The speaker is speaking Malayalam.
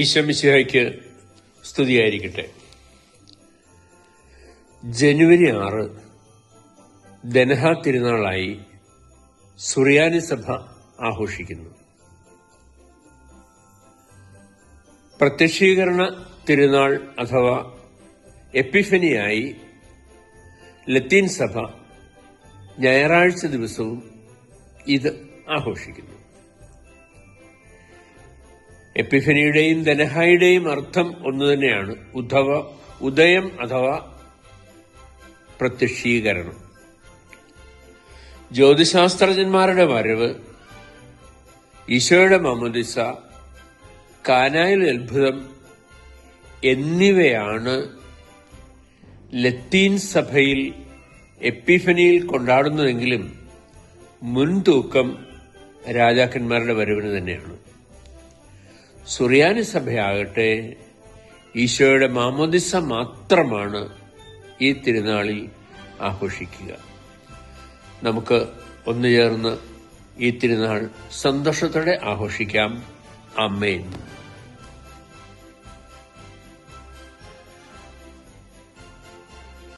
ഈശോ മിശിഹായ്ക്ക് സ്തുതിയായിരിക്കട്ടെ. ജനുവരി 6 ദനഹ തിരുനാളായി സുറിയാനി സഭ ആഘോഷിക്കുന്നു. പ്രത്യക്ഷീകരണ തിരുനാൾ അഥവാ എപ്പിഫനിയായി ലത്തീൻ സഭ ഞായറാഴ്ച ദിവസവും ഇത് ആഘോഷിക്കുന്നു. എപ്പിഫനിയുടെയും ദനഹായുടെയും അർത്ഥം ഒന്നുതന്നെയാണ്, ഉദയം അഥവാ പ്രത്യക്ഷീകരണം. ജ്യോതിശാസ്ത്രജ്ഞന്മാരുടെ വരവ്, ഈശോയുടെ മാമോദിസ, കാനായിലെ അത്ഭുതം എന്നിവയാണ് ലത്തീൻ സഭയിൽ എപ്പിഫനിയിൽ കൊണ്ടാടുന്നതെങ്കിലും മുൻതൂക്കം രാജാക്കന്മാരുടെ വരവിന് തന്നെയാണ്. സുറിയാനി സഭയാകട്ടെ ഈശോയുടെ മാമോദിസ മാത്രമാണ് ഈ തിരുനാളിൽ ആഘോഷിക്കുക. നമുക്ക് ഒന്നുചേർന്ന് ഈ തിരുനാൾ സന്തോഷത്തോടെ ആഘോഷിക്കാം. ആമേൻ.